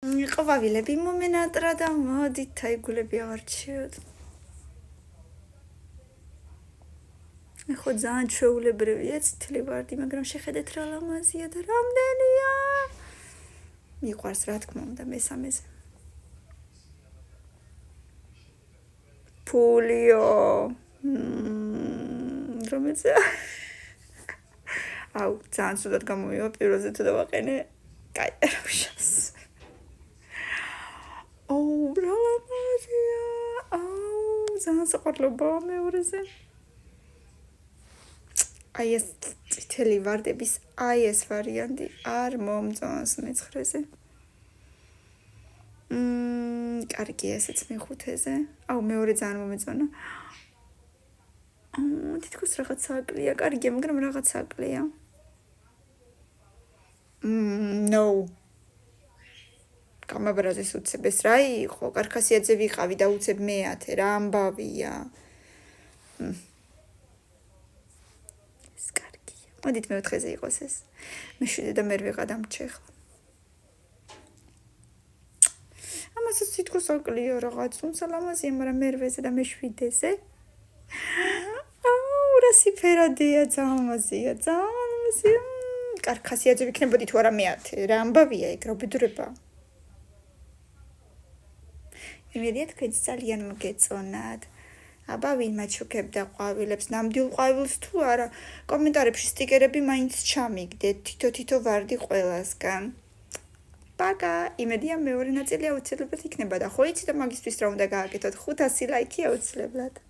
ყვავილები მომენატრა და მოდით აიგულები ავარჩიოთ. ხო ძალიან ჩვეულებრივია წითელი ვარდი, მაგრამ შეხედეთ რა ლამაზია და რამდენია. მიყვარს რა თქმა უნდა მესამეზე. ფულიო. რომელზეა? აუ, ძალიან ცუდად გამომივა პიროზე თუ დავაყენე. კაი, რა ვშავს. აუ, რა ლამაზია. აუ, ძალიან საყვარლობაა მეორეზე. აი ეს წითელი ვარდების აი ეს ვარიანტი არ მომწონს მეცხრეზე. კარგია ესეც მეხუთეზე. აუ, მეორე ძალიან მომეწონა. თითქოს რაღაც საკლია, კარგია, მაგრამ რაღაც საკლია. No. გამაბრაზეს უცებ ეს რა იყო? კარქასიაძე ვიყავი და უცებ მეათე, რა ამბავია. ეს კარგია. მოდით მეოთხეზე იყოს ეს. მეშვიდე და მერვე გადამრჩე ახლა. ამასაც თითქოს საკლია რაღაც, თუმცა ლამაზია, მაგრამ მერვეზე და მეშვიდეზე. აუ, რა სიფერადია, ძალიან ლამაზია, ძალიან ლამაზია. კარქასიაძე ვიქნებოდი თუ არა მეათე, რა ამბავია ეგ, რა უბედურება. იმედია თქვენც ძალიან მოგეწონათ. აბა ვინ მაჩუქებდა ყვავილებს, ნამდვილ ყვავილს თუ არა, კომენტარებში სტიკერები მაინც ჩამიგდეთ, თითო ვარდი ყველასგან. პაკა, იმედია მეორე ნაწილი აუცილებლად იქნება და ხო იცით მაგისთვის რა უნდა გააკეთოთ, 500 ლაიქი აუცილებლად.